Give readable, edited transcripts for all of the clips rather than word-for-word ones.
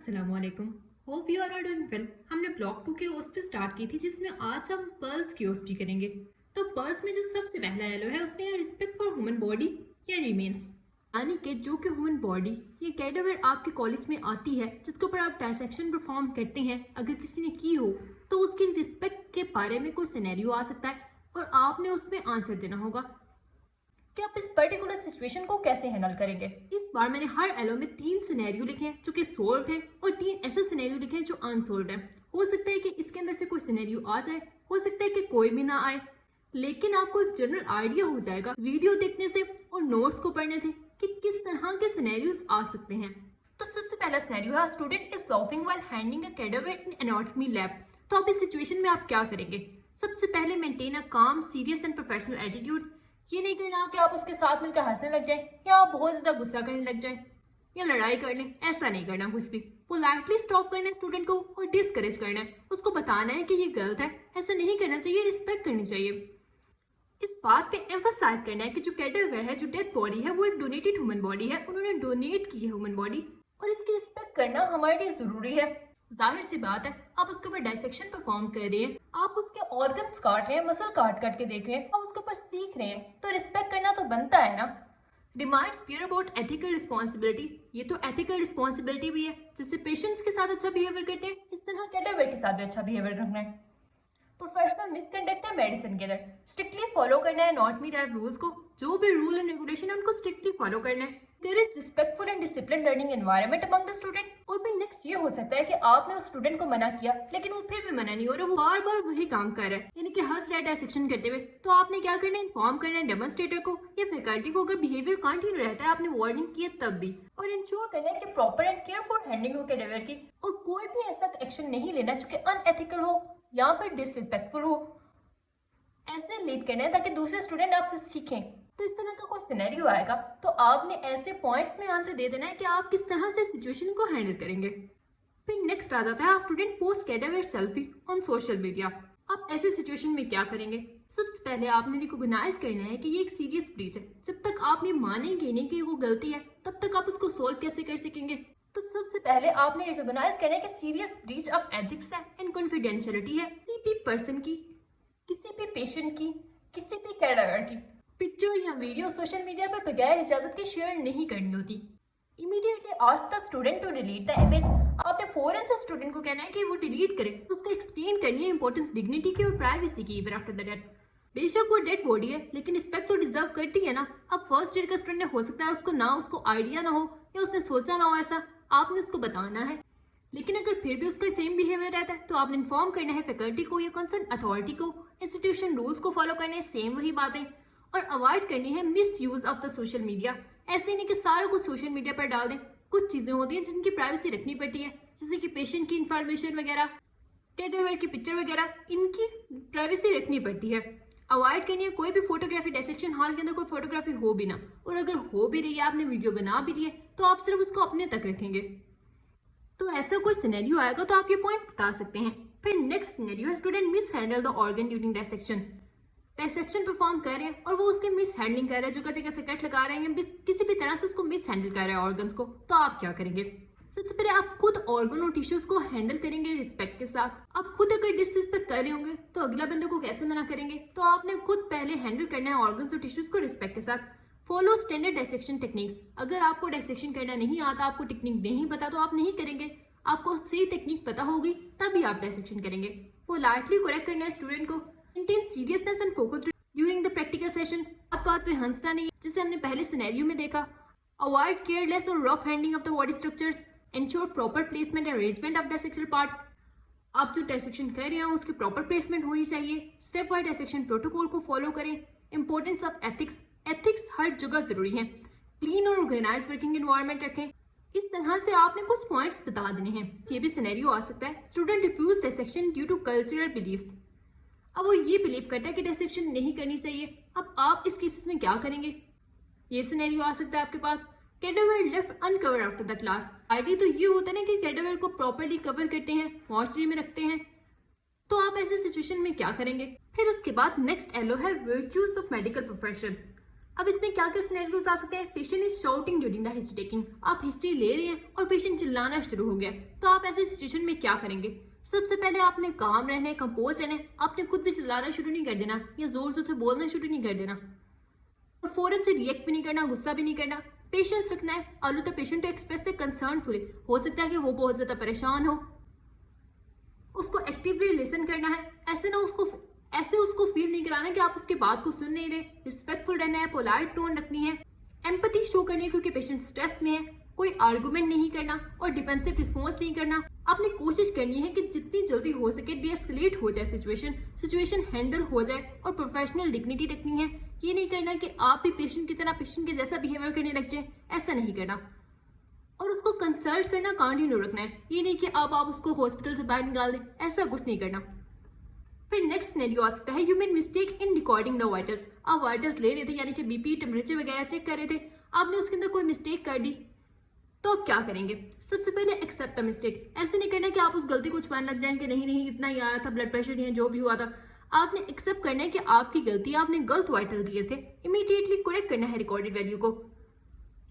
अस्सलामुअलैकुम। Hope you are all doing well. हमने block 2 की ओस्ट पे स्टार्ट की थी, जिसमें आज हम पर्ल्स की ओस्ट भी करेंगे। तो पर्ल्स में जो सबसे पहला एलो है उसमें है रिस्पेक्ट फॉर ह्यूमन बॉडी या रिमेन्स, यानी कि जो कि ह्यूमन बॉडी ये कैडेवर आपके कॉलेज में आती है, जिसके ऊपर आप डायसेक्शन परफॉर्म करते हैं, अगर किसी ने की हो तो उसकी रिस्पेक्ट के बारे में कोई सिनेरियो आ सकता है और आपने उसमें आंसर देना होगा कि आप इस पर्टिकुलर सिचुएशन को कैसे हैंडल करेंगे। इस बार मैंने हर एलो में 3 सिनेरियो लिखे हैं जो कि सोल्व हैं और 3 ऐसे सिनेरियो लिखे हैं जो अनसोल्व हैं। हो सकता है कि इसके अंदर से कोई सिनेरियो आ जाए, हो सकता है कि कोई भी ना आए, लेकिन आपको एक जनरल आइडिया हो जाएगा वीडियो देखने से और नोट्स को पढ़ने से कि किस तरह के सिनेरियोस आ सकते हैं। तो सबसे पहला सिनेरियो है student is laughing while handling a cadaver in anatomy lab. तो अब इस सिचुएशन में आप क्या करेंगे? सबसे पहले मेंटेन अ काम, सीरियस एंड प्रोफेशनल एटीट्यूड। ये नहीं करना कि आप उसके साथ मिलकर हंसने लग जाएं या आप बहुत ज्यादा गुस्सा करने लग जाएं या लड़ाई कर लें। ऐसा नहीं करना, कुछ भी पोलाइटली स्टॉप करना है स्टूडेंट को और डिस्करेज करना है, उसको बताना है कि ये गलत है, ऐसा नहीं करना चाहिए, रिस्पेक्ट करनी चाहिए। इस बात पे एम्फसाइज करना है कि जो कैडेवर है, जो डेड बॉडी है, वो एक डोनेटेड ह्यूमन बॉडी है, उन्होंने डोनेट की है ह्यूमन बॉडी और इसकी रिस्पेक्ट करना हमारे लिए जरूरी है। जाहिर सी बात है, आप उसके ऊपर डाइसेक्शन परफॉर्म कर रहे हैं, आप उसके ऑर्गन्स काट रहे हैं, मसल काट काट के देख रहे हैं, आप उसके ऊपर सीख रहे हैं, तो रिस्पेक्ट करना तो बनता है ना। Reminds peer about ethical responsibility. ये तो एथिकल रिस्पॉन्सिबिलिटी भी है, जैसे पेशेंट्स के साथ अच्छा बिहेवियर करते हैं, इस तरह कैडेवर के साथ भी अच्छा बिहेवियर रखना है। प्रोफेशनल मिसकंडक्ट है मेडिसिन के अंदर, स्ट्रिक्टली फॉलो करना है एनाटॉमी लैब रूल्स को, जो भी रूल एंड रेगुलेशन है उनको स्ट्रिक्टली फॉलो करना है। There is respectful and discipline learning environment among the student. और फिर नेक्स्ट ये हो सकता है कि आपने उस स्टूडेंट को मना किया, लेकिन वो फिर भी मना नहीं हो रहा, वो बार बार वही काम कर रहा है, यानी कि हंस रहा है डायसेक्शन करते हुए। तो आपने क्या करना है? इन्फॉर्म करना है डेमोन्स्ट्रेटर को या फैकल्टी को, अगर बिहेवियर कंटिन्यू रहता है, आपने वार्निंग की है तब भी, और इंश्योर करना है कि प्रॉपर एंड केयरफुल हैंडलिंग हो कैडेवर की, और कोई भी ऐसा एक्शन नहीं लेना जो कि अनएथिकल हो या फिर डिसरिस्पेक्टफुल हो। ऐसे लीड करना है ताकि दूसरे स्टूडेंट आपसे सीखें। तो इस तरह का कोई सिनेरियो आएगा तो आपने ऐसे पॉइंट्स में आंसर दे देना है कि आप किस तरह से सिचुएशन को हैंडल करेंगे। फिर नेक्स्ट आ जाता है student post cadaver selfie on social media. आप ऐसे सिचुएशन में क्या करेंगे? सबसे पहले आपने रिकॉग्नाइज करना है कि ये एक सीरियस ब्रीच है। जब तक आप ये मानेंगे नहीं कि वो गलती है, तब तक आप उसको सोल्व कैसे कर सकेंगे? तो सबसे पहले आपने रिकॉग्नाइज करना है कि सीरियस ब्रीच ऑफ एथिक्स है एंड कॉन्फिडेंशियलिटी है। किसी भी पर्सन की, किसी भी पेशेंट की, किसी भी कैडेवर की पिक्चर या वीडियो सोशल मीडिया पर बगैर इजाजत के शेयर नहीं करनी होती। Immediately ask the student to delete the image. आपने फौरन से स्टूडेंट को कहना है कि वो डिलीट करे, उसको एक्सप्लेन करनी है इंपॉर्टेंस डिग्निटी की और प्राइवेसी की इवन आफ्टर द डेथ। बेशक वो डेड बॉडी है, लेकिन रिस्पेक्ट तो डिजर्व करती है ना। अब फर्स्ट ईयर का स्टूडेंट हो सकता है उसको आइडिया ना हो या उसने सोचा ना हो ऐसा, आपने उसको बताना है। लेकिन अगर फिर भी उसका सेम बिहेवियर रहता है तो आपने इन्फॉर्म करना है फैकल्टी को या कंसर्न अथॉरिटी को, इंस्टीट्यूशन रूल्स को फॉलो करने हैं, सेम वही बातें, और अवॉइड करनी है miss use of the social media. ऐसे नहीं कि सारा कुछ सोशल मीडिया पर डाल दें, कुछ चीज़ें होती हैं जिनकी प्राइवेसी रखनी पड़ती है, जैसे कि पेशेंट की इंफॉर्मेशन वगैरह, कैडेवर की पिक्चर वगैरह, इनकी प्राइवेसी रखनी पड़ती है। अवॉइड करनी है कोई भी फोटोग्राफी, डायसेक्शन हॉल के अंदर कोई फोटोग्राफी हो भी ना, और अगर हो भी रही है, आपने वीडियो बना भी लिए, तो आप सिर्फ उसको अपने तक रखेंगे। तो ऐसा कोई सिनेरियो आएगा तो आप ये पॉइंट बता सकते हैं। फिर नेक्स्ट सिनेरियो है student miss handle the organ during dissection. Dissection perform कर रहे हैं और वो उसके मिस हैंडलिंग कर रहे हैं, जगह जगह से कट लगा रहे हैं, किसी भी तरह से उसको मिस हैंडल कर रहे हैं ऑर्गन्स को, तो आप क्या करेंगे? सबसे पहले आप खुद ऑर्गन और टिश्यूज को हैंडल करेंगे रिस्पेक्ट के साथ। आप खुद अगर डिसरिस्पेक्ट कर रहे होंगे तो अगला बंदे को कैसे मना करेंगे? तो आपने खुद पहले हैंडल करना है ऑर्गन्स और टिश्यूज को रिस्पेक्ट के साथ। Follow standard dissection techniques. अगर आपको डायसेक्शन करना नहीं आता, आपको टेक्निक नहीं पता, तो आप नहीं करेंगे। आपको सही टेक्निक पता होगी तभी आप डायसेक्शन करेंगे। पोलाइटली करेक्ट करना है स्टूडेंट को। Maintain seriousness and focused during the practical session. बात पे हंसना नहीं, जिसे हमने पहले सिनेरियो में देखा। अवॉइड केयरलेस और rough handling of the body structures. Ensure proper placement and arrangement of dissection part. आप जो डायसेक्शन कर रहे हैं उसकी प्रॉपर प्लेसमेंट होनी चाहिए। स्टेप वाइज डायसेक्शन प्रोटोकॉल को फॉलो करें। Importance of ethics. एथिक्स हर जगह जरूरी है। क्लीन और ऑर्गेनाइज वर्किंग एनवायरनमेंट रखें। इस तरह से आपने कुछ पॉइंट्स बता देने हैं। ये भी सिनेरियो आ सकता है student refuse dissection due to cultural beliefs. अब वो ये बिलीव करता है कि डायसेक्शन नहीं करनी चाहिए। अब आप इस केसेस में क्या करेंगे? ये सिनेरियो आ सकता है आपके पास cadaver left uncover after the class. Idea तो ये होता है ना कि कैडेवर को प्रॉपर्ली कवर करते हैं, मॉर्चरी में रखते हैं, तो आप ऐसे सिचुएशन में क्या करेंगे? फिर उसके बाद नेक्स्ट एलो है वर्च्यूज ऑफ मेडिकल प्रोफेशन। अब इसमें क्या क्या सिनेरियोस आ सकते हैं? Patient is shouting during the history taking, आप हिस्ट्री ले रहे हैं और पेशेंट चिल्लाना शुरू हो गया, तो आप ऐसे सिचुएशन में क्या करेंगे? सबसे पहले आपने काम रहना है, कंपोज रहना है, आपने खुद भी चिल्लाना शुरू नहीं कर देना या जोर जोर से बोलना शुरू नहीं कर देना, और फौरन से रिएक्ट भी नहीं करना, गुस्सा भी नहीं करना, पेशेंस रखना है। Although the patient to express the concern fully, हो सकता है कि वो बहुत ज्यादा परेशान हो, उसको एक्टिवली लिसन करना है, ऐसे उसको फील नहीं कराना कि आप उसकी बात को सुन नहीं रहे, रिस्पेक्टफुल रहना है, पोलाइट टोन रखनी है, एम्पैथी शो करनी है क्योंकि पेशेंट स्ट्रेस में है, कोई आर्गुमेंट नहीं करना और डिफेंसिव रिस्पॉन्स नहीं करना। आपने कोशिश करनी है कि जितनी जल्दी हो सके डीएस्केलेट हो जाए सिचुएशन हैंडल हो जाए, और प्रोफेशनल डिग्निटी रखनी है। ये नहीं करना कि आप भी पेशेंट की तरह पेशेंट के जैसा बिहेवियर करने लग जाए, ऐसा नहीं करना। और उसको कंसल्ट करना कंटिन्यू रखना है, ये नहीं कि अब आप उसको हॉस्पिटल से बाहर निकाल दें, ऐसा कुछ नहीं करना। फिर नेक्स्ट सिनेरियो आ सकता है, you made mistake in recording the vitals. आप वाइटल्स ले रहे थे यानी कि बीपी टेम्परेचर वगैरह चेक कर रहे थे, आपने उसके अंदर कोई मिस्टेक कर दी, तो आप क्या करेंगे? सबसे पहले एक्सेप्ट द मिस्टेक। ऐसे नहीं करना कि आप उस गलती को छुपाने लग जाएं कि नहीं इतना ही आया था, ब्लड प्रेशर या जो भी हुआ था। आपने एक्सेप्ट करना है कि आपकी गलती, आपने गलत वाइटल दिए थे, इमीडिएटली करेक्ट करना है रिकॉर्डेड वैल्यू को।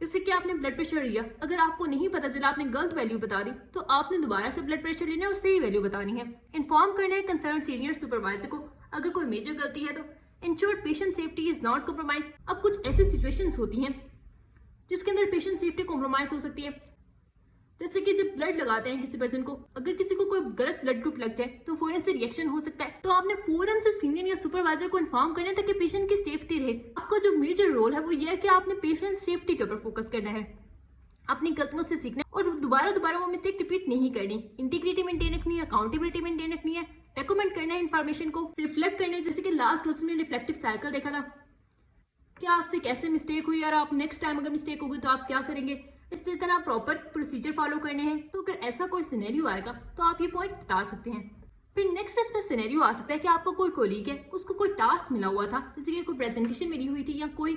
जैसे कि आपने ब्लड प्रेशर लिया, अगर आपको नहीं पता चला, आपने गलत वैल्यू बता दी, तो आपने दोबारा से ब्लड प्रेशर लेना है और सही वैल्यू बतानी है। इन्फॉर्म करना है कंसर्न सीनियर सुपरवाइजर को अगर कोई मेजर गलती है तो। Ensure patient safety is not compromise. अब कुछ ऐसी सिचुएशंस होती हैं जिसके अंदर पेशेंट सेफ्टी कॉम्प्रोमाइज हो सकती है, जैसे कि जब ब्लड लगाते हैं किसी पर्सन को, अगर किसी को कोई गलत ब्लड ग्रुप लग जाए तो फौरन से रिएक्शन हो सकता है, तो आपने फौरन से सीनियर या सुपरवाइजर को इन्फॉर्म करना है ताकि पेशेंट की सेफ्टी रहे। आपका जो मेजर रोल है वो ये है कि आपने पेशेंट सेफ्टी के ऊपर फोकस करना है, अपनी गलतियों से सीखना है और दोबारा वो मिस्टेक रिपीट नहीं करनी। इंटीग्रिटी मेंटेन रखनी है, अकाउंटेबिलिटी मेंटेन रखनी है, रेकमेंड करना है इन्फॉर्मेशन को, रिफ्लेक्ट करना है। जैसे कि लास्ट उसमें रिफ्लेक्टिव साइकिल देखा था कि आपसे कैसे मिस्टेक हुई और आप नेक्स्ट टाइम अगर मिस्टेक होगी तो आप क्या करेंगे, इसी तरह प्रॉपर प्रोसीजर फॉलो करने हैं। तो अगर ऐसा कोई सिनेरियो आएगा तो आप ये पॉइंट्स बता सकते हैं। फिर नेक्स्ट इसमें सिनेरियो आ सकता है कि आपको कोई कोलीग है, उसको कोई टास्क मिला हुआ था, जैसे कि कोई प्रेजेंटेशन मिली हुई थी या कोई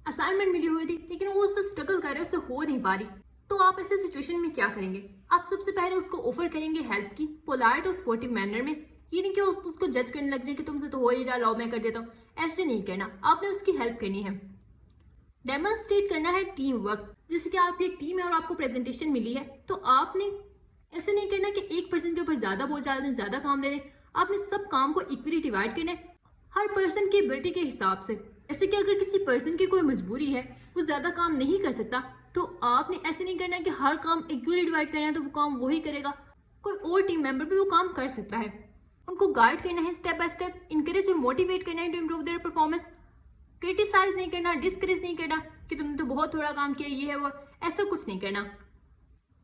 असाइनमेंट मिली हुई थी, लेकिन वो उससे स्ट्रगल कर रहे, उससे हो नहीं पा रही, तो आप ऐसे सिचुएशन में क्या करेंगे? आप सबसे पहले उसको ऑफर करेंगे हेल्प की, पोलाइट और स्पोर्टिव मैनर में। ये नहीं कि उसको जज करने लग जाए कि तुमसे तो हो ही रहा, लो मैं कर देता हूँ, ऐसे नहीं करना। आपने उसकी हेल्प करनी है। डेमोन्स्ट्रेट करना है टीम वर्क। जैसे कि आपकी एक टीम है और आपको प्रेजेंटेशन मिली है, तो आपने ऐसे नहीं करना कि एक पर्सन के ऊपर ज्यादा बोझ डाल दें, ज्यादा काम दे दें। आपने सब काम को इक्वली डिवाइड करना है, हर पर्सन की एबिलिटी के हिसाब से। जैसे कि अगर किसी पर्सन की कोई मजबूरी है, वो ज्यादा काम नहीं कर सकता, तो आपने ऐसे नहीं करना कि हर काम इक्वली डिवाइड करना है तो वो काम वही करेगा, कोई और टीम मेंबर भी वो काम कर सकता है। उनको गाइड करना है स्टेप बाय स्टेप, इंकरेज और मोटिवेट करना है to improve their performance. Criticize नहीं करना, डिस्करेज नहीं करना कि तुमने तो बहुत थोड़ा काम किया, ये है वो, ऐसा कुछ नहीं करना।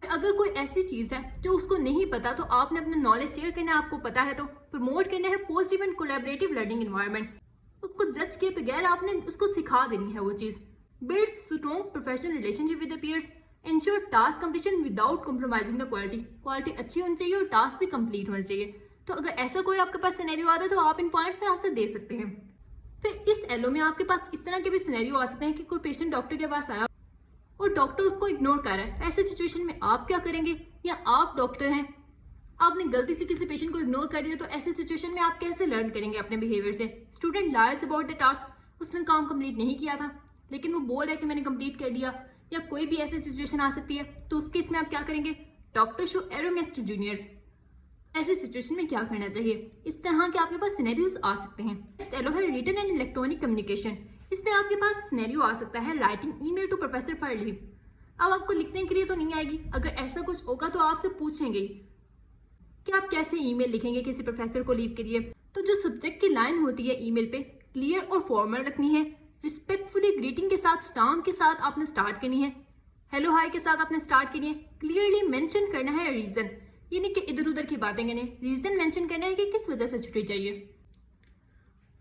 अगर कोई ऐसी चीज है जो उसको नहीं पता तो आपने अपना नॉलेज शेयर करना है, आपको पता है तो प्रमोट करना है positive and collaborative learning environment. उसको जज किए बगैर आपने उसको सिखा देनी है वो चीज। Build strong professional relationship with the peers. Ensure task completion without compromising the quality. Quality अच्छी होनी चाहिए और टास्क भी कंप्लीट होना चाहिए। तो अगर ऐसा कोई आपके पास सिनेरियो आता है तो आप इन पॉइंट्स में आंसर दे सकते हैं। फिर इस एलओ में आपके पास इस तरह के भी सिनेरियो आ सकते हैं कि कोई पेशेंट डॉक्टर के पास आया और डॉक्टर उसको इग्नोर कर रहा है। ऐसे सिचुएशन में आप क्या करेंगे? या आप डॉक्टर हैं, आपने गलती से किसी पेशेंट को इग्नोर कर दिया, तो ऐसे सिचुएशन में आप कैसे लर्न करेंगे अपने बिहेवियर से? Student lawyers about the task, उसने काम कंप्लीट नहीं किया था लेकिन वो बोल रहा है कि मैंने कंप्लीट कर दिया, या कोई भी ऐसी सिचुएशन आ सकती है, तो उस केस में आप क्या करेंगे? Doctor show arrogance to juniors. ऐसे सिचुएशन में क्या करना चाहिए? इस तरह के आपके पास सिनेरियोस आ सकते हैं। नेक्स्ट एलो है रिटन एंड इलेक्ट्रॉनिक कम्युनिकेशन। इसमें आपके पास सिनेरियो आ सकता है writing email to professor for leave. अब आपको लिखने के लिए तो नहीं आएगी, अगर ऐसा कुछ होगा तो आपसे पूछेंगे कि आप कैसे ईमेल लिखेंगे किसी प्रोफेसर को लीव के लिए। तो जो सब्जेक्ट की लाइन होती है ईमेल पे, क्लियर और फॉर्मल रखनी है। रिस्पेक्टफुली ग्रीटिंग के साथ, स्टाम्प के साथ आपने स्टार्ट करनी है, हेलो हाय के साथ आपने स्टार्ट करनी है। क्लियरली मेंशन करना है रीजन, ये नहीं कि इधर उधर की बातें करनी, रीजन मेंशन करना है कि किस वजह से छुट्टी चाहिए।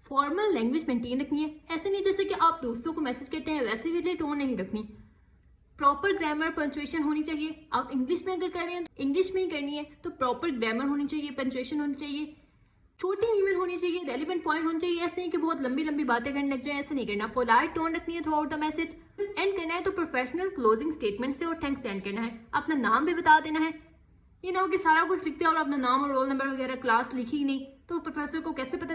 फॉर्मल लैंग्वेज मेंटेन रखनी है, ऐसे नहीं जैसे कि आप दोस्तों को मैसेज करते हैं वैसे भी टोन नहीं रखनी। प्रॉपर ग्रामर पंचुएशन होनी चाहिए। आप इंग्लिश में अगर कर रहे हैं तो इंग्लिश में ही करनी है, तो प्रॉपर ग्रामर होनी चाहिए, पंचुएशन होनी चाहिए, छोटी ईमेल होनी चाहिए, रेलिवेंट पॉइंट होनी चाहिए। ऐसे नहीं कि बहुत लंबी लंबी बातें करने लग जाए, ऐसे नहीं करना। पोलाइट टोन रखनी है through out the message. And करना है तो प्रोफेशनल क्लोजिंग स्टेटमेंट से और थैंक्स से एंड करना है। अपना नाम भी बता देना है, ये ना हो कि सारा कुछ लिखते हैं और अपना नाम और रोल नंबर वगैरह क्लास लिखी ही नहीं, तो प्रोफेसर को कैसे पता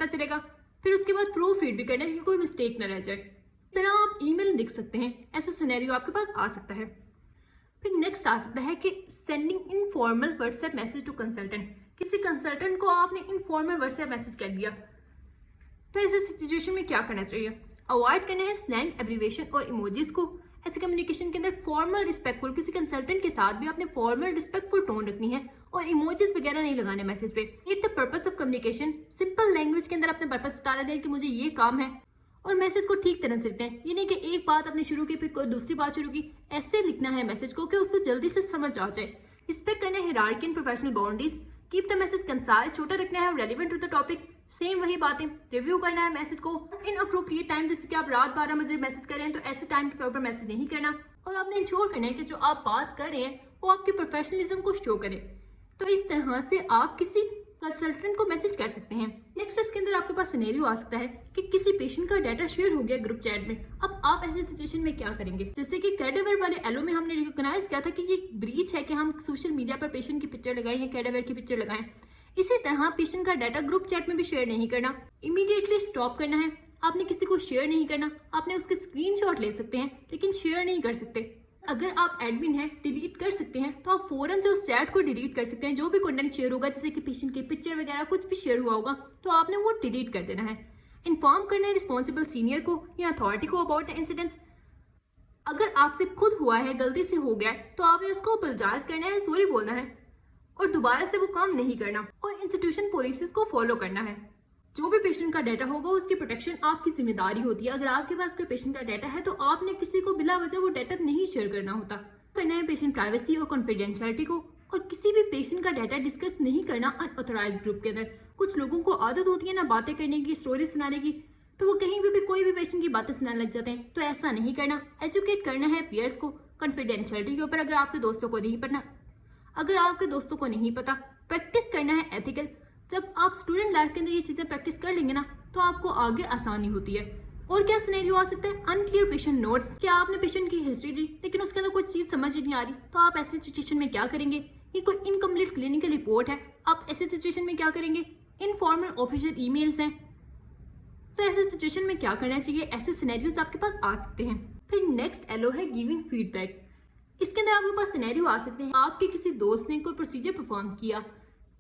चलेगा? फिर उसके बाद प्रूफ रीड भी करना है कि कोई मिस्टेक ना रह जाए। इस तरह आप ईमेल लिख सकते हैं, ऐसा सिनेरियो आपके पास आ सकता है। फिर नेक्स्ट आ सकता है कि sending informal WhatsApp message to consultant. किसी कंसल्टेंट को आपने इनफॉर्मल व्हाट्सएप मैसेज कर दिया, तो ऐसे सिचुएशन में क्या करना चाहिए? अवॉइड करना है स्लैंग, एब्रीवेशन और इमोजीज को। ऐसे कम्युनिकेशन के अंदर फॉर्मल रिस्पेक्टफुल, किसी कंसल्टेंट के साथ भी आपने फॉर्मल रिस्पेक्टफुल टोन रखनी है और इमोजीज वगैरह नहीं लगाने मैसेज पे। It the purpose of communication, simple language के अंदर अपने पर्पस बता दें कि मुझे ये काम है, और मैसेज को ठीक तरह से लिखते हैं। ये नहीं कि एक बात आपने शुरू की फिर कोई दूसरी बात शुरू की, ऐसे लिखना है मैसेज को कि उसको जल्दी से समझ आ जाए। रिस्पेक्ट करना है hierarchy and professional boundaries. Keep the message concise, छोटा रखना है, relevant to the topic. Same वही बातें, रिव्यू करना है मैसेज को इन अप्रोप्रिएट टाइम, जैसे कि आप रात 12 बजे मैसेज कर रहे हैं तो ऐसे टाइम के ऊपर मैसेज नहीं करना। और आपने इंश्योर करना है कि जो आप बात कर रहे हैं वो आपके प्रोफेशनलिज्म को शो करे। तो इस तरह से आप किसी कंसल्टेंट को मैसेज कर सकते हैं। नेक्स्ट इसके अंदर आपके पास सिनेरियो आ सकता है कि किसी पेशेंट का डाटा शेयर हो गया ग्रुप चैट में। अब आप ऐसे सिचुएशन में क्या करेंगे? जैसे कि कैडावर वाले एलो में हमने रिकॉग्नाइज किया था कि ये ब्रीच है कि हम सोशल मीडिया पर पेशेंट की पिक्चर लगाएं या कैडावर की पिक्चर लगाएं। इसी तरह पेशेंट का डाटा ग्रुप चैट में भी शेयर नहीं करना, इमीडिएटली स्टॉप करना है। आपने किसी को शेयर नहीं करना, आपने उसके स्क्रीनशॉट ले सकते हैं लेकिन शेयर नहीं कर सकते। अगर आप एडमिन हैं, डिलीट कर सकते हैं, तो आप फौरन से उस चैट को डिलीट कर सकते हैं। जो भी कंटेंट शेयर होगा, जैसे कि पेशेंट की पिक्चर वगैरह कुछ भी शेयर हुआ होगा, तो आपने वो डिलीट कर देना है। इन्फॉर्म करना है रिस्पॉन्सिबल सीनियर को या अथॉरिटी को अबाउट द इंसिडेंट्स। अगर आपसे खुद हुआ है, गलती से हो गया है, तो आपने उसको अपॉलोजाइज करना है, सॉरी बोलना है और दोबारा से वो काम नहीं करना। और इंस्टीट्यूशन पॉलिसीज को फॉलो करना है। जो भी पेशेंट का डाटा होगा उसकी प्रोटेक्शन आपकी जिम्मेदारी होती है। अगर आपके पास कोई पेशेंट का डाटा है तो आपने किसी को बिला वजह वो डाटा नहीं शेयर करना होता। करना है पेशेंट प्राइवेसी और कॉन्फिडेंशियलिटी को, और किसी भी पेशेंट का डाटा डिस्कस नहीं करना अनऑथराइज्ड ग्रुप के अंदर। कुछ लोगों को आदत होती है ना बातें करने की, स्टोरी सुनाने की, तो वो कहीं भी कोई भी पेशेंट की बातें सुनाने लग जाते हैं। तो ऐसा नहीं करना। एजुकेट करना है पीयर्स को कॉन्फिडेंशियलिटी के ऊपर। अगर आपके दोस्तों को नहीं पढ़ना, अगर आपके दोस्तों को नहीं पता, प्रैक्टिस करना है एथिकल। जब आप स्टूडेंट लाइफ के अंदर ये चीज़ें प्रैक्टिस कर लेंगे ना, तो आपको आगे आसानी होती है। और क्या सिनेरियो आ सकता है? Unclear patient notes. क्या आपने पेशेंट की हिस्ट्री ली लेकिन उसके अंदर कोई चीज़ समझ ही नहीं आ रही, तो आप ऐसी सिचुएशन में क्या करेंगे? ये कोई इनकम्प्लीट क्लिनिकल रिपोर्ट है, आप ऐसे सिचुएशन में क्या करेंगे? इनफॉर्मल ऑफिशियल ईमेल्स हैं, तो ऐसे सिचुएशन में क्या करना चाहिए? ऐसे सिनेरियोज आपके पास आ सकते हैं। फिर नेक्स्ट एलो है गिविंग फीडबैक। इसके अंदर आपके पास सिनेरियो आ सकते हैं, आपके किसी दोस्त ने कोई प्रोसीजर परफॉर्म किया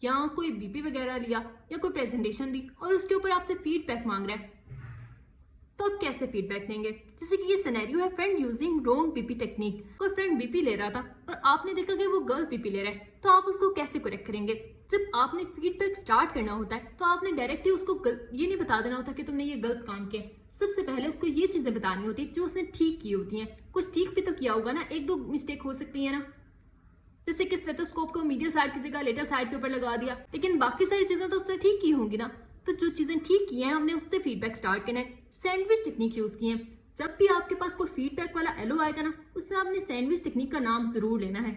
या कोई बीपी वगैरह लिया या कोई प्रेजेंटेशन दी और उसके ऊपर आपसे फीडबैक मांग रहा है, तो आप कैसे फीडबैक देंगे? जैसे कि ये सिनेरियो है, friend using wrong BP technique. कोई फ्रेंड बीपी ले रहा था और आपने देखा कि वो गलत बीपी ले रहा है, तो आप उसको कैसे करेक्ट करेंगे? जब आपने फीडबैक स्टार्ट करना होता है तो आपने डायरेक्टली उसको ये नहीं बता देना होता कि तुमने ये गलत काम किया। सबसे पहले उसको ये चीज़ें बतानी होती है जो उसने ठीक की होती हैं। कुछ ठीक भी तो किया होगा ना, एक दो मिस्टेक हो सकती है ना, जैसे कि स्टेथोस्कोप को मीडियल साइड की जगह लेटरल साइड के ऊपर लगा दिया, लेकिन बाकी सारी चीज़ें तो उसने ठीक की होंगी ना। तो जो चीज़ें ठीक की हैं हमने उससे फीडबैक स्टार्ट करना है। सैंडविच टेक्निक यूज़ की है। जब भी आपके पास कोई फीडबैक वाला एलो आएगा ना, उसमें आपने सैंडविच टेक्निक का नाम ज़रूर लेना है।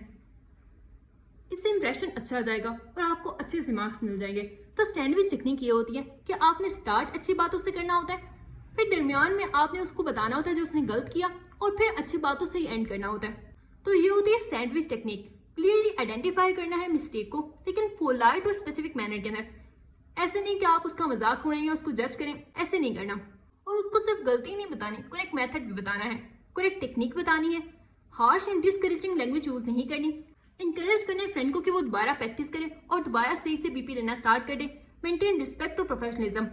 इससे इंप्रेशन अच्छा जाएगा और आपको अच्छे से मार्क्स मिल जाएंगे। तो सैंडविच टेक्निक ये होती है कि आपने स्टार्ट अच्छी बातों से करना होता है, फिर दरमियान में आपने उसको बताना होता है जो उसने गलत किया, और फिर अच्छी बातों से ही एंड करना होता है। तो ये होती है सैंडविच टेक्निक। क्लियरली आइडेंटिफाई करना है मिस्टेक को, लेकिन पोलाइट और स्पेसिफिक मैनर के अंदर। ऐसे नहीं कि आप उसका मजाक उड़ाएं या उसको जज करें, ऐसे नहीं करना। और उसको सिर्फ गलती नहीं बतानी, करेक्ट मेथड भी बताना है, करेक्ट टेक्निक बतानी है। Harsh and discouraging language use नहीं करनी। इंकरेज करना है फ्रेंड को कि वो दोबारा प्रैक्टिस करे और दोबारा सही से बीपी लेना स्टार्ट कर दे। मेंटेन रिस्पेक्ट और प्रोफेशनलिज्म।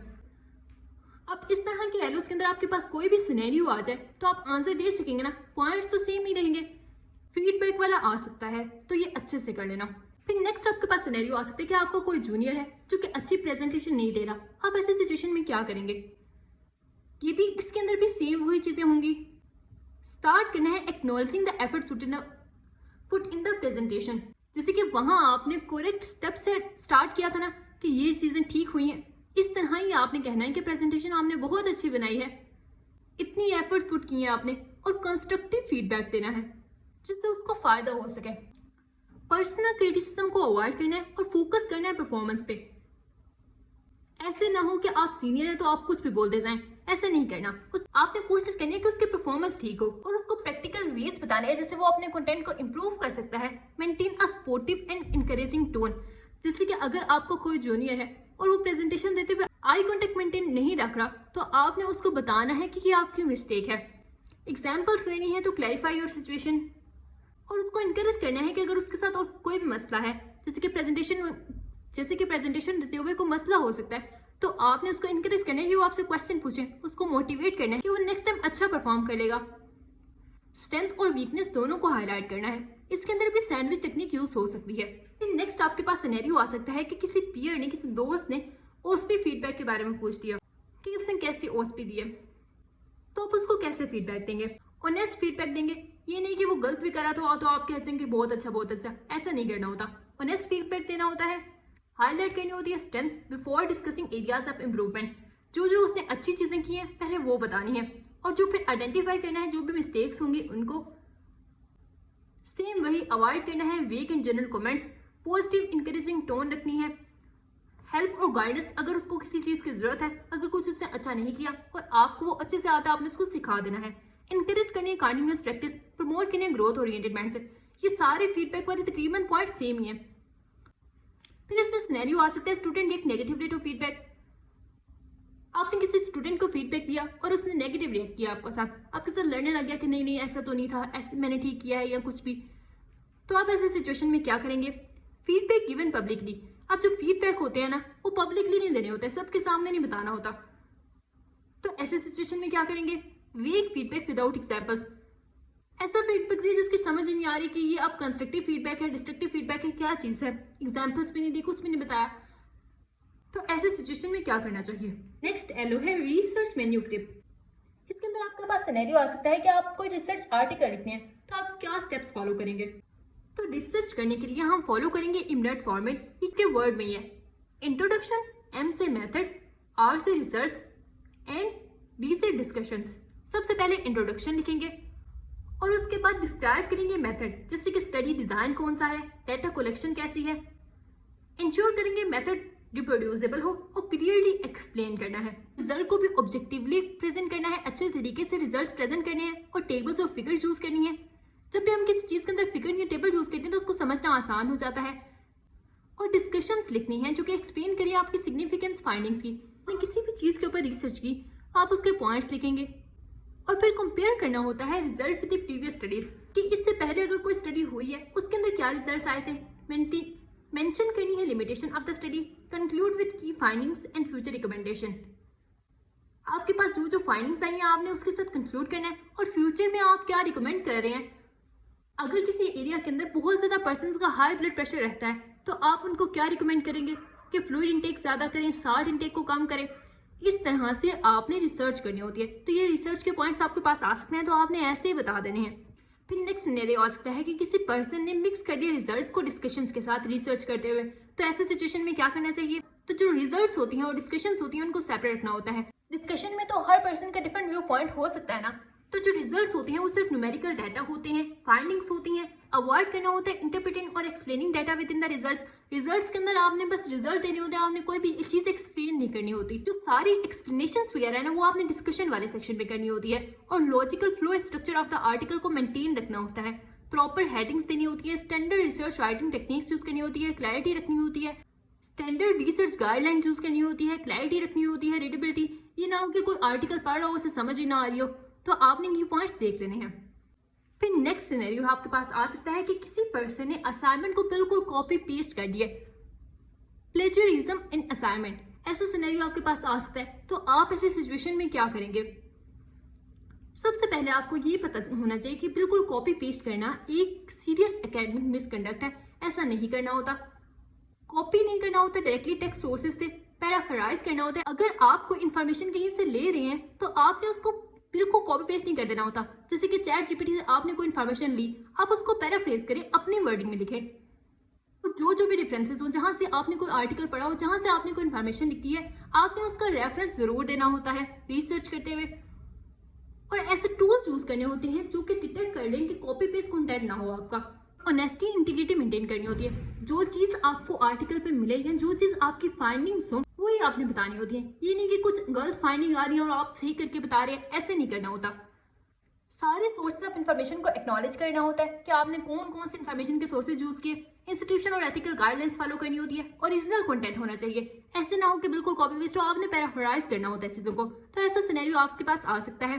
अब इस तरह के एलोस के अंदर आपके पास कोई भी सिनेरियो आ जाए तो आप आंसर दे सकेंगे ना, पॉइंट्स तो सेम ही रहेंगे। फीडबैक वाला आ सकता है तो ये अच्छे से कर लेना। फिर नेक्स्ट आपके पास सिनेरियो आ सकता है कि आपको कोई जूनियर है जो कि अच्छी प्रेजेंटेशन नहीं दे रहा, आप ऐसे सिचुएशन में क्या करेंगे? ये भी इसके अंदर भी सेम वही चीजें होंगी। स्टार्ट करना है acknowledging the effort put in the presentation. जैसे कि वहां आपने करेक्ट स्टेप से स्टार्ट किया था ना कि ये चीजें ठीक हुई हैं, इस तरह ही आपने कहना है कि प्रेजेंटेशन आपने बहुत अच्छी बनाई है, इतनी एफर्ट्स पुट की हैं आपने, और कंस्ट्रक्टिव फीडबैक देना है जिससे उसको फायदा हो सके। पर्सनल क्रिटिसिज्म को अवॉइड करना है और फोकस करना है परफॉर्मेंस पे। ऐसे ना हो कि आप सीनियर हैं तो आप कुछ भी बोलते जाएं, ऐसे नहीं करना। आपने कोशिश करनी है कि उसकी परफॉर्मेंस ठीक हो और उसको प्रैक्टिकल वेज बताने हैं जिससे वो अपने कंटेंट को इम्प्रूव कर सकता है। Maintain a sportive and encouraging tone. जैसे कि अगर आपको कोई जूनियर है और वो प्रेजेंटेशन देते हुए आई कॉन्टेक्ट मेंटेन नहीं रख रहा तो आपने उसको बताना है कि ये आपकी मिस्टेक है। एग्जाम्पल्स देनी है तो क्लैरिफाई योर सिचुएशन, और उसको इनकरेज करना है कि अगर उसके साथ और कोई भी मसला है, जैसे कि प्रेजेंटेशन देते हुए कोई मसला हो सकता है, तो आपने उसको इनकरेज करना है कि वो आपसे क्वेश्चन पूछे, उसको मोटिवेट करना है कि वो नेक्स्ट टाइम अच्छा परफॉर्म कर लेगा। स्ट्रेंथ और वीकनेस दोनों को हाईलाइट करना है। इसके अंदर भी सैंडविच टेक्निक यूज हो सकती है। फिर नेक्स्ट आपके पास सिनेरियो आ सकता है कि किसी पीयर ने, किसी दोस्त ने ओएसपी फीडबैक के बारे में पूछ दिया कि उसने कैसी ओएसपी दी है, तो आप उसको कैसे फीडबैक देंगे? ऑनेस्ट फीडबैक देंगे, ये नहीं कि वो गलत भी करा तो आप कहते हैं कि बहुत अच्छा, ऐसा नहीं करना होता। ऑनेस्ट फीडबैक देना होता है, हाईलाइट करनी होती है strength before discussing areas of improvement. जो जो उसने अच्छी चीज़ें की हैं पहले वो बतानी है, और जो फिर आइडेंटिफाई करना है, जो भी मिस्टेक्स होंगी उनको सेम वही अवॉइड करना है। Weak and general comments, positive encouraging tone रखनी है। हेल्प और गाइडेंस, अगर उसको किसी चीज़ की ज़रूरत है, अगर कुछ उसने अच्छा नहीं किया और आपको वो अच्छे से आता है, आपने उसको सिखा देना है। इंकरेज करनी है कंटिन्यूस प्रैक्टिस, प्रमोट करनी है ग्रोथ ओरिएंटेड माइंडसेट। ये सारे फीडबैक वाले तकरीबन पॉइंट सेम ही है। फिर इसमें सिनेरियो आ सकता है स्टूडेंट एक नेगेटिव रिएक्ट टू फीडबैक। आपने किसी स्टूडेंट को फीडबैक दिया और उसने नेगेटिव रिएक्ट किया आपके साथ, आपके साथ लड़ने लग गया कि नहीं ऐसा तो नहीं था, ऐसे मैंने ठीक किया है या कुछ भी। तो आप ऐसे सिचुएशन में क्या करेंगे? Feedback given publicly. अब जो फीडबैक होते हैं ना, वो पब्लिकली नहीं देने होते, सबके सामने नहीं बताना होता। तो ऐसे सिचुएशन में क्या करेंगे? Weak feedback without examples. ऐसा फीडबैक दिए जिसकी समझ नहीं आ रही कि ये अब कंस्ट्रक्टिव फीडबैक है, डिस्ट्रक्टिव फीडबैक है, क्या चीज़ है। एग्जाम्पल्स भी नहीं दी, कुछ भी नहीं बताया। तो ऐसे सिचुएशन में क्या करना चाहिए? नेक्स्ट एलो है रिसर्च मैन्यूस्क्रिप्ट। इसके अंदर आपके पास सिनेरियो आ सकता है कि आप कोई रिसर्च आर्टिकल लिखने हैं, तो आप क्या स्टेप्स फॉलो करेंगे? तो रिसर्च करने के लिए हम फॉलो करेंगे इमडेट फॉर्मेट। इसके वर्ड में ही है इंट्रोडक्शन, एम से मेथड्स, आर से रिसर्च एंड डी से डिस्कशंस। सबसे पहले इंट्रोडक्शन लिखेंगे और उसके बाद डिस्क्राइब करेंगे मेथड, जैसे कि स्टडी डिजाइन कौन सा है, डेटा कलेक्शन कैसी है। इंश्योर करेंगे मेथड रिप्रोड्यूसेबल हो और क्लियरली एक्सप्लेन करना है। रिजल्ट को भी ऑब्जेक्टिवली प्रेजेंट करना है, अच्छे तरीके से रिजल्ट्स प्रेजेंट करने हैं और टेबल्स और फिगर्स यूज करनी है। जब भी हम किसी चीज़ के अंदर फिगर या टेबल यूज करते हैं तो उसको समझना आसान हो जाता है। और डिस्कशंस लिखनी है जो कि एक्सप्लेन करिए आपकी सिग्निफिकेंस फाइंडिंग्स की। आपने किसी भी चीज़ के ऊपर रिसर्च की, आप उसके पॉइंट्स लिखेंगे और फिर कंपेयर करना होता है result with the previous studies, कि इससे पहले अगर कोई स्टडी हुई है उसके अंदर क्या रिजल्ट्स आए थे। मेंशन करनी है limitation of the study, conclude with की फाइंडिंग्स एंड फ्यूचर रिकमेंडेशन। आपके पास जो जो फाइंडिंग्स आई हैं आपने उसके साथ कंक्लूड करना है और फ्यूचर में आप क्या रिकमेंड कर रहे हैं। अगर किसी एरिया के अंदर बहुत ज़्यादा पर्सन्स का हाई ब्लड प्रेशर रहता है तो आप उनको क्या रिकमेंड करेंगे कि फ्लूइड इंटेक ज़्यादा करें, साल्ट इंटेक को कम करें। इस तरह से आपने रिसर्च करनी होती है। तो ये रिसर्च के पॉइंट्स आपके पास आ सकते हैं, तो आपने ऐसे ही बता देने हैं। फिर नेक्स्ट सिनेरियो आ सकता है कि किसी पर्सन ने मिक्स कर दिया रिजल्ट्स को डिस्कशंस के साथ रिसर्च करते हुए। तो ऐसे सिचुएशन में क्या करना चाहिए? तो जो रिजल्ट्स होती हैं और डिस्कशंस होती हैं उनको सेपरेट रखना होता है। डिस्कशन में तो हर पर्सन का डिफरेंट व्यू पॉइंट हो सकता है ना, तो जो रिजल्ट्स होते हैं वो सिर्फ न्यूमेरिकल डाटा होते हैं, फाइंडिंग्स होती हैं। अवॉइड करना होता है इंटरप्रेटिंग और explaining data with in the results. Results के अंदर आपने बस रिजल्ट देने होते हैं, आपने कोई भी चीज़ एक्सप्लेन नहीं करनी होती। जो सारी एक्सप्लेनेशंस वगैरह है ना वो आपने डिस्कशन वाले सेक्शन में करनी होती है। और logical flow and structure of the article को मेंटेन रखना होता है। प्रॉपर हेडिंग्स देनी होती है, standard research writing techniques use करनी होती है, क्लैरिटी रखनी होती है, स्टैंडर्ड रिसर्च गाइडलाइंस यूज करनी होती है, क्लैरिटी रखनी होती है, रीडेबिलिटी। ये ना हो कि कोई आर्टिकल पढ़ रहा हो उसे समझ ही ना आ रही हो, तो आपने ये पॉइंट्स देख लेने हैं। फिर नेक्स्ट सिनेरियो आपके पास आ सकता है कि किसी पर्सन ने असाइनमेंट को बिल्कुल कॉपी पेस्ट कर दिया, प्लेजरिज्म इन असाइनमेंट। ऐसा सिनेरियो आपके पास आ सकता है, तो आप ऐसे सिचुएशन में क्या करेंगे? सबसे पहले आपको ये पता होना चाहिए कि बिल्कुल कॉपी पेस्ट करना एक सीरियस एकेडमिक मिसकंडक्ट है। ऐसा नहीं करना होता। कॉपी नहीं करना होता, डायरेक्टली टेक्स्ट सोर्सेज से पैराफ्राइज करना होता है। अगर आप कोई इन्फॉर्मेशन कहीं से ले रहे हैं तो आपने उसको बिल्कुल कॉपी पेस्ट नहीं कर देना होता। जैसे कि चैट जीपीटी से आपने कोई इन्फॉर्मेशन ली, आप उसको पैराफ्रेज करें, अपनी वर्डिंग में लिखें। तो जो भी रेफरेंसेस हो, जहाँ से आपने कोई आर्टिकल पढ़ा हो, जहाँ से आपने कोई इन्फॉर्मेशन लिखी है, आपने उसका रेफरेंस जरूर देना होता है रिसर्च करते हुए। और ऐसे टूल्स यूज करने होते हैं जो कि डिटेक्ट कर लें कि कॉपी पेस्ट कंटेंट ना हो आपका। ऑनेस्टी, इंटीग्रिटी मेंटेन करनी होती है। जो चीज़ आपको आर्टिकल पे मिले या जो चीज़ आपकी फाइंडिंग्स हो वही आपने बतानी होती है। ये नहीं कि कुछ गलत फाइंडिंग आ रही है और आप सही करके बता रहे हैं, ऐसे नहीं करना होता। सारे सोर्सेज ऑफ इन्फॉर्मेशन को एक्नॉलेज करना होता है कि आपने कौन कौन से इन्फॉर्मेशन के सोर्सेज यूज किए, इंस्टीट्यूशन और एथिकल गाइडलाइंस फॉलो करनी होती है, ओरिजिनल कंटेंट होना चाहिए। ऐसे ना हो कि बिल्कुल कॉपी पेस्ट हो, आपने पैराफ्राइज करना होता है चीज़ों को। तो ऐसा सिनेरियो आपके पास आ सकता है।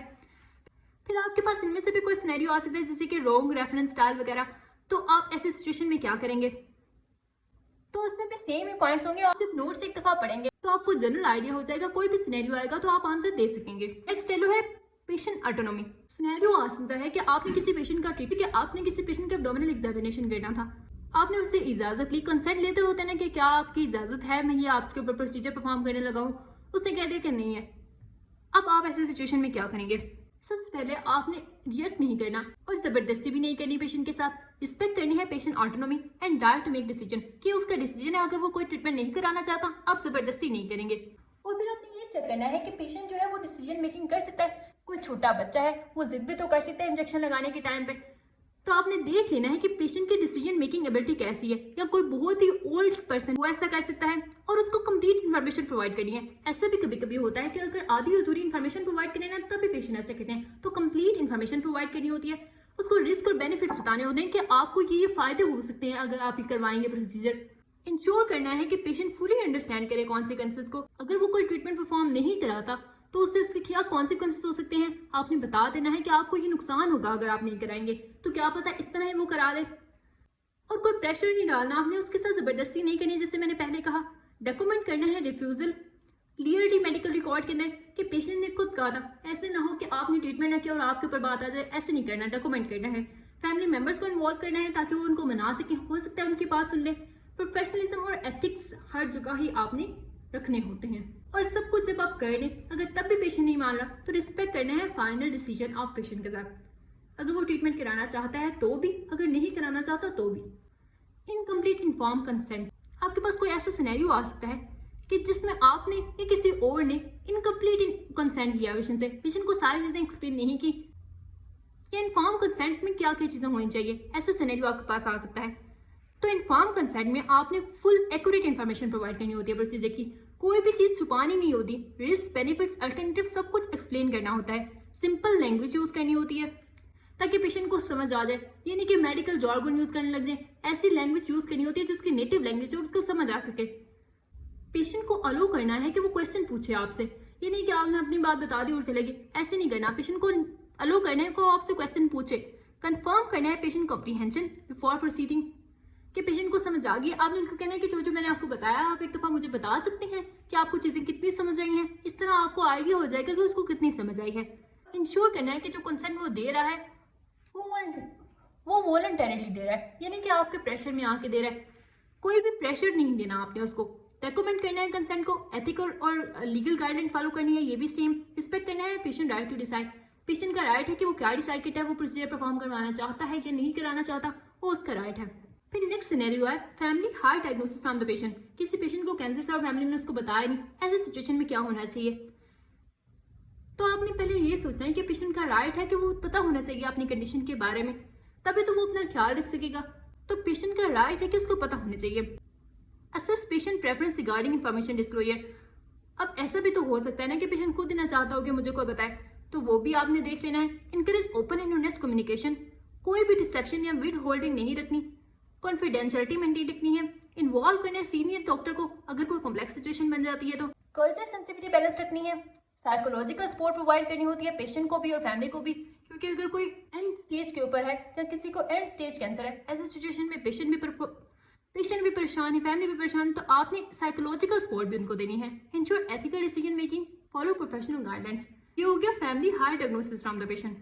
फिर आपके पास इनमें से भी कोई सिनेरियो आ सकता है जैसे कि रॉन्ग रेफरेंस स्टाइल वगैरह। तो आप ऐसे सिचुएशन में क्या करेंगे? तो इसमें भी सेम ही पॉइंट्स होंगे। आप जब नोट्स एक दफा पढ़ेंगे तो आपको जनरल आइडिया हो जाएगा, कोई भी सिनेरियो आएगा तो आप आंसर दे सकेंगे। नेक्स्ट एलो है पेशेंट ऑटोनॉमी। सिनेरियो आ सकता है कि आपने किसी पेशेंट का ट्रीटमेंट, आपने किसी पेशेंट का एब्डोमिनल एग्जामिनेशन करना था, आपने उससे इजाजत ली। कंसेंट लेते होते हैं ना कि क्या आपकी इजाजत है, मैं ये आपके ऊपर प्रोसीजर परफॉर्म करने लगा हूँ। उसने कह दिया कि नहीं है। अब आप ऐसे सिचुएशन में क्या करेंगे? सबसे पहले आपने रिएक्ट नहीं करना और जबरदस्ती भी नहीं करनी पेशेंट के साथ। रिस्पेक्ट करनी है patient autonomy and right to make decision, कि उसका डिसीजन है। अगर वो कोई ट्रीटमेंट नहीं कराना चाहता, आप जबरदस्ती नहीं करेंगे। और फिर आपने ये चेक करना है कि पेशेंट जो है वो डिसीजन मेकिंग कर सकता है। कोई छोटा बच्चा है, वो जिद भी तो कर सकता है इंजेक्शन लगाने के टाइम पे। तो आपने देख लेना है कि पेशेंट की डिसीजन मेकिंग एबिलिटी कैसी है, या कोई बहुत ही ओल्ड पर्सन वो ऐसा कर सकता है, और उसको कंप्लीट इन्फॉर्मेशन प्रोवाइड करनी है। ऐसा भी कभी कभी होता है कि अगर आधी अधूरी इन्फॉर्मेशन प्रोवाइड करें ना, तब भी पेशेंट ऐसे कहते हैं। तो कंप्लीट इन्फॉर्मेशन प्रोवाइड करनी होती है, उसको रिस्क और बेनिफिट्स बताने होते हैं कि आपको ये फायदे हो सकते हैं अगर आप ये करवाएंगे प्रोसीजर। इंश्योर करना है कि पेशेंट फुली अंडरस्टैंड करे कॉन्सिक्वेंसेस को। अगर वो कोई ट्रीटमेंट परफॉर्म नहीं कराता तो उससे उसके क्या कॉन्सिक्वेंसेस हो सकते हैं, आपने बता देना है कि आपको ये नुकसान होगा अगर आप नहीं कराएंगे। तो क्या पता इस तरह वो करा ले। और कोई प्रेशर नहीं डालना, आपने उसके साथ जबरदस्ती नहीं करनी। जैसे मैंने पहले कहा, डॉक्यूमेंट करना है रिफ्यूजल क्लियरली मेडिकल रिकॉर्ड के अंदर कि पेशेंट ने खुद कहा था। ऐसे ना हो कि आपने ट्रीटमेंट ना किया और आपके ऊपर बात आ जाए, ऐसे नहीं करना, डॉक्यूमेंट करना है। फैमिली मेंबर्स को इन्वॉल्व करना है ताकि वो उनको मना सकें, हो सकता है उनकी बात सुन ले। प्रोफेशनलिज्म और एथिक्स हर जगह ही आपने रखने होते हैं। और सब कुछ जब आप कर लें, अगर तब भी पेशेंट नहीं मान रहा, तो रिस्पेक्ट करना है फाइनल डिसीजन ऑफ पेशेंट के साथ। अगर वो ट्रीटमेंट कराना चाहता है तो भी, अगर नहीं कराना चाहता तो भी। Incomplete inform consent. आपके पास कोई ऐसा सिनेरियो आ सकता है कि जिसमें आपने या किसी और ने इनकम्प्लीट कंसेंट लिया पेशेंट को सारी चीज़ें एक्सप्लेन नहीं की। या इन्फॉर्म कंसेंट में क्या क्या चीज़ें होनी चाहिए, ऐसा सिनेरियो आपके पास आ सकता है। तो इन्फॉर्म कंसेंट में आपने फुल एक्यूरेट इन्फॉर्मेशन प्रोवाइड करनी होती है प्रोसीजर की। कोई भी चीज़ छुपानी नहीं होती। रिस्क, बेनिफिट्स, अल्टरनेटिव सब कुछ एक्सप्लेन करना होता है। सिंपल लैंग्वेज यूज़ करनी होती है ताकि पेशेंट को समझ आ जाए, ये नहीं कि मेडिकल जॉर्गन यूज़ करने लग जाए। ऐसी लैंग्वेज यूज़ करनी होती है जो उसकी नेटिव लैंग्वेज है और उसको समझ आ सके। पेशेंट को अलो करना है कि वो क्वेश्चन पूछे आपसे, ये नहीं कि आपने अपनी बात बता दी और चले गए। ऐसे नहीं करना, पेशेंट को अलो करना है को आपसे क्वेश्चन पूछे। कंफर्म करना है पेशेंट कॉम्प्रीहेंशन बिफोर प्रोसीडिंग, कि पेशेंट को समझ आ गई। आपने उनको कहना है कि जो जो मैंने आपको बताया आप एक दफ़ा मुझे बता सकते हैं कि आपको चीज़ें कितनी समझ आई हैं। इस तरह आपको आइडिया हो जाएगा कि उसको कितनी समझ आई है। इंश्योर करना है कि जो कंसेंट वो दे रहा है वो वॉलंटरीली दे रहा है, यानी कि आपके प्रेशर में आके दे रहा है। कोई भी प्रेशर नहीं देना आपने उसको। डॉक्यूमेंट करना है कंसेंट को, एथिकल और लीगल गाइडलाइन फॉलो करनी है, ये भी सेम। रिस्पेक्ट करना है patient right to decide. Patient का राइट है कि वो क्या डिसाइड करता है, वो प्रोसीजर परफॉर्म करवाना चाहता है या नहीं कराना चाहता, वो उसका राइट है। फिर नेक्स्ट सिनेरियो है family heart diagnosis from the patient. किसी पेशेंट को कैंसर था और फैमिली ने उसको बताया नहीं, ऐसे सिचुएशन में क्या होना चाहिए? तो आपने पहले ये सोचना है कि पेशेंट का राइट है कि वो पता होना चाहिए अपनी कंडीशन के बारे में, तभी तो वो अपना ख्याल रख सकेगा। तो पेशेंट का राइट है कि उसको पता होना चाहिए। Assess patient preference regarding information disclosure. अब ऐसा भी तो हो सकता है ना कि पेशेंट खुद देना चाहता हो कि मुझे कोई बताए, तो वो भी आपने देख लेना है। Encourage open and honest communication. कोई भी डिसेप्शन या विद होल्डिंग नहीं रखनी। कॉन्फिडेंशियलिटी मेंटेन रखनी है। इन्वॉल्व करना है सीनियर डॉक्टर को अगर कोई कॉम्प्लेक्स सिचुएशन बन जाती है तो। कल्चर सेंसिटिविटी बैलेंस रखनी है। साइकोलॉजिकल सपोर्ट प्रोवाइड करनी होती है पेशेंट को भी और फैमिली को भी, क्योंकि अगर कोई एंड स्टेज के ऊपर है या किसी को एंड स्टेज कैंसर है, ऐसे सिचुएशन में पेशेंट भी परेशान है, फैमिली भी परेशान है, तो आपने साइकोलॉजिकल सपोर्ट भी उनको देनी है। Ensure ethical decision making, follow professional guidelines. ये हो गया family heart diagnosis from the patient.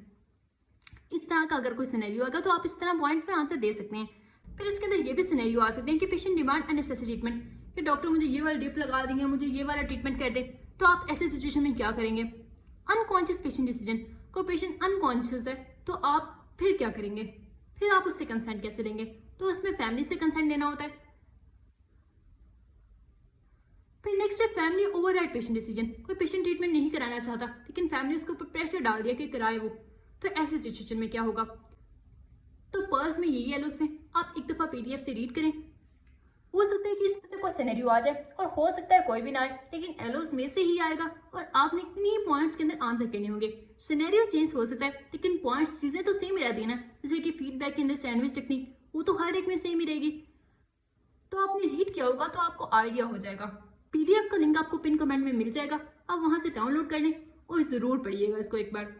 इस तरह का अगर कोई सिनेरियो आएगा तो आप इस तरह पॉइंट पे आंसर दे सकते हैं। फिर इसके अंदर ये भी सिनेरियो आ सकते हैं कि पेशेंट डिमांड अननेसेसरी ट्रीटमेंट, कि डॉक्टर मुझे ये वाला ड्रिप लगा देंगे, मुझे ये वाला ट्रीटमेंट कर दे, तो आप ऐसे सिचुएशन में क्या करेंगे? Unconscious patient decision. कोई पेशेंट अनकॉन्शियस है तो आप फिर क्या करेंगे? फिर आप उससे कंसेंट कैसे लेंगे? तो उसमें फैमिली से कंसेंट लेना होता है। फिर नेक्स्ट है फैमिली ओवरराइड पेशेंट डिसीजन। कोई पेशेंट ट्रीटमेंट नहीं कराना चाहता लेकिन फैमिली उसके ऊपर प्रेशर डाल दिया कि कराए वो, तो ऐसे सिचुएशन में क्या होगा? तो पर्ल्स में यही एलोस हैं, आप एक दफ़ा PDF से रीड करें। हो सकता है कि इसमें से कोई सिनेरियो आ जाए और हो सकता है कोई भी ना आए, लेकिन एलोस में से ही आएगा और आपने इन्हीं पॉइंट्स के अंदर आंसर करने होंगे। सिनेरियो चेंज हो सकता है लेकिन पॉइंट्स चीज़ें तो सेम ही रहती है ना। जैसे कि फीडबैक के अंदर सैंडविच टेक्निक, वो तो हर एक में सेम ही रहेगी। तो आपने रीड किया होगा तो आपको आइडिया हो जाएगा। पीडीएफ का लिंक आपको पिन कमेंट में मिल जाएगा, आप वहाँ से डाउनलोड कर लें और ज़रूर पढ़िएगा इसको एक बार।